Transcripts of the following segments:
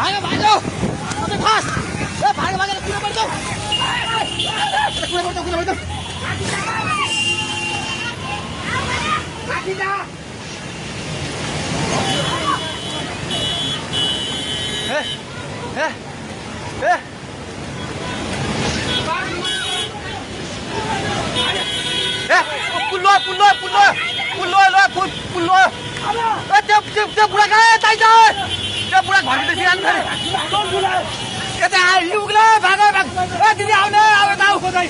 भागो भागो अबे फास ए भागो भागो कुन पर्छ कुन पर्छ आखिदा ए पुल्लो त्यो बुढा कहाँ यतै छ त्यो बुढा घरभित्र सिरानु छ यता आइलुग्ला भाग ए दिदी आउने अब ताउ खोदै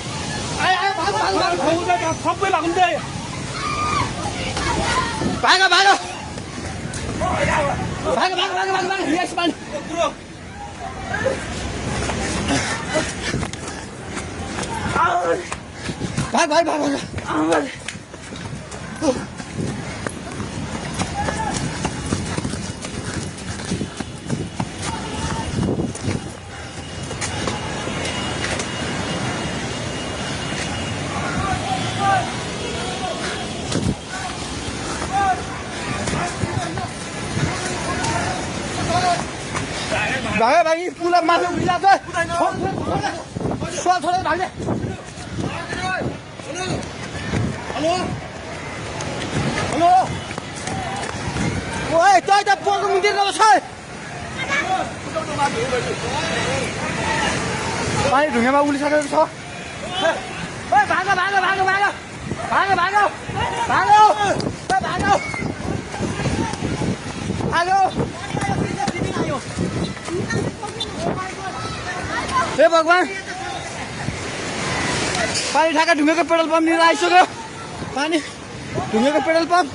सबै भाग्नु भाग भाग यस मान भाग भाइ पुला माथि उभिला छ छोरा भाग्ने हेलो ओए तै त पोको मुन्तिर नबस पानी ढुङ्गामा उलिसकेको छ ओए भागो हे भगवान पानी ठाका ढुङ्गेको पेट्रोल पम्प लिएर आइसक्यो पानी ढुङ्गेको पेट्रोल पम्प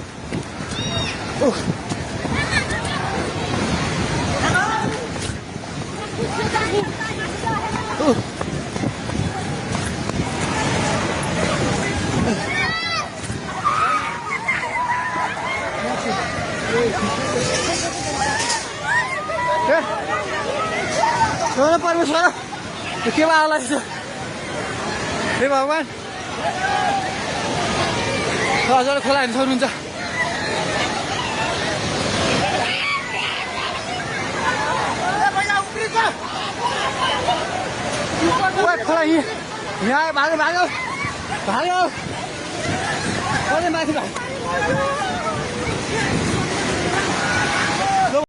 परमेश्वर के आला हे भगवान हजुर खोला हेर्नु सक्नुहुन्छ खोला यहाँ भाग्यो माथि